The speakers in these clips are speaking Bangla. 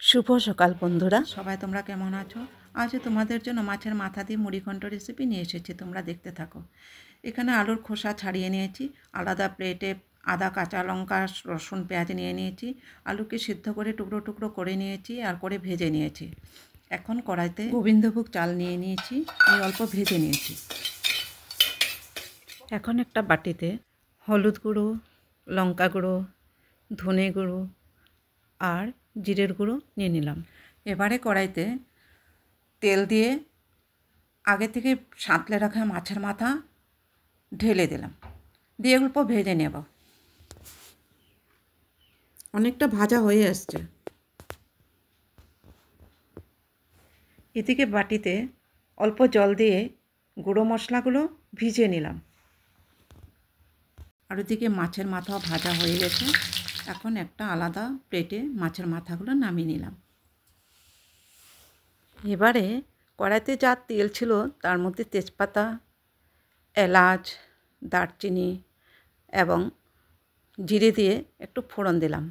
শুভ সকাল বন্ধুরা, সবাই তোমরা কেমন আছো? আজ তোমাদের জন্য মাছের মাথা দিয়ে মুড়িঘণ্ট রেসিপি নিয়ে এসেছি, তোমরা দেখতে থাকো। এখানে আলুর খোসা ছাড়িয়ে নিয়েছি, আলাদা প্লেটে আদা, কাঁচা লঙ্কা, রসুন, পেঁয়াজ নিয়ে নিয়েছি। আলুকে সিদ্ধ করে টুকরো টুকরো করে নিয়েছি আর করে ভেজে নিয়েছি। এখন কড়াইতে গোবিন্দভোগ চাল নিয়ে নিয়েছি, অল্প ভেজে নিয়েছি। এখন একটা বাটিতে হলুদ গুঁড়ো, লঙ্কা গুঁড়ো, ধনে গুঁড়ো আর জিরের গুঁড়ো নিয়ে নিলাম। এবারে কড়াইতে তেল দিয়ে আগে থেকে সাঁতলে রাখা মাছের মাথা ঢেলে দিলাম, দিয়ে অল্প ভেজে নেব। অনেকটা ভাজা হয়ে আসছে। এদিকে বাটিতে অল্প জল দিয়ে গুঁড়ো মশলাগুলো ভিজিয়ে নিলাম। আর ওদিকে মাছের মাথাও ভাজা হয়ে গেছে। এখন একটা আলাদা প্লেটে মাছের মাথাগুলো নামিয়ে নিলাম। এবারে কড়াইতে যা তেল ছিল তার মধ্যে তেজপাতা, এলাচ, দারচিনি এবং জিরে দিয়ে একটু ফোড়ন দিলাম।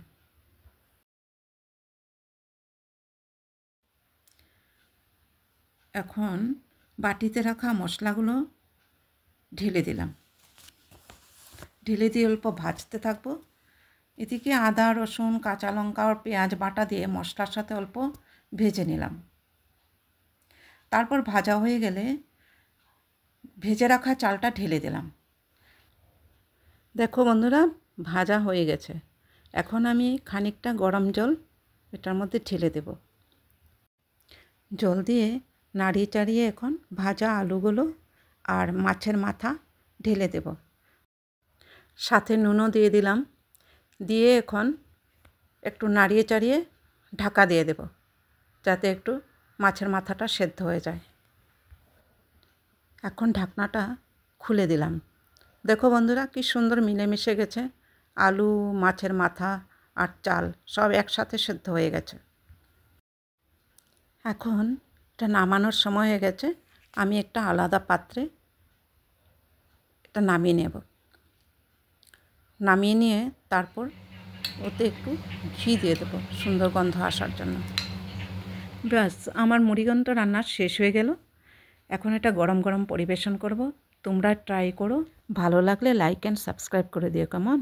এখন বাটিতে রাখা মশলাগুলো ঢেলে দিলাম, ঢেলে দিয়ে অল্প ভাজতে থাকবো। এদিকে আদা, রসুন, কাঁচা লঙ্কা আর পেঁয়াজ বাটা দিয়ে মশলার সাথে অল্প ভেজে নিলাম। তারপর ভাজা হয়ে গেলে ভেজে রাখা চালটা ঢেলে দিলাম। দেখো বন্ধুরা, ভাজা হয়ে গেছে। এখন আমি খানিকটা গরম জল এটার মধ্যে ঢেলে দেব। জল দিয়ে নাড়িয়ে চাড়িয়ে এখন ভাজা আলুগুলো আর মাছের মাথা ঢেলে দেব। সাথে নুনও দিয়ে দিলাম। দিয়ে এখন একটু নাড়িয়ে চাড়িয়ে ঢাকা দিয়ে দেব, যাতে একটু মাছের মাথাটা সেদ্ধ হয়ে যায়। এখন ঢাকনাটা খুলে দিলাম। দেখো বন্ধুরা, কি সুন্দর মিলেমিশে গেছে। আলু, মাছের মাথা আর চাল সব একসাথে সেদ্ধ হয়ে গেছে। এখন এটা নামানোর সময় হয়ে গেছে। আমি একটা আলাদা পাত্রে এটা নামিয়ে নেব। নামিয়ে নিয়ে তারপর ওতে একটু ঘি দিয়ে দেবো সুন্দর গন্ধ আসার জন্য। ব্যাস, আমার মুড়িঘণ্ট রান্না শেষ হয়ে গেল। এখন এটা গরম গরম পরিবেশন করব। তোমরা ট্রাই করো, ভালো লাগলে লাইক অ্যান্ড সাবস্ক্রাইব করে দিও। কেমন?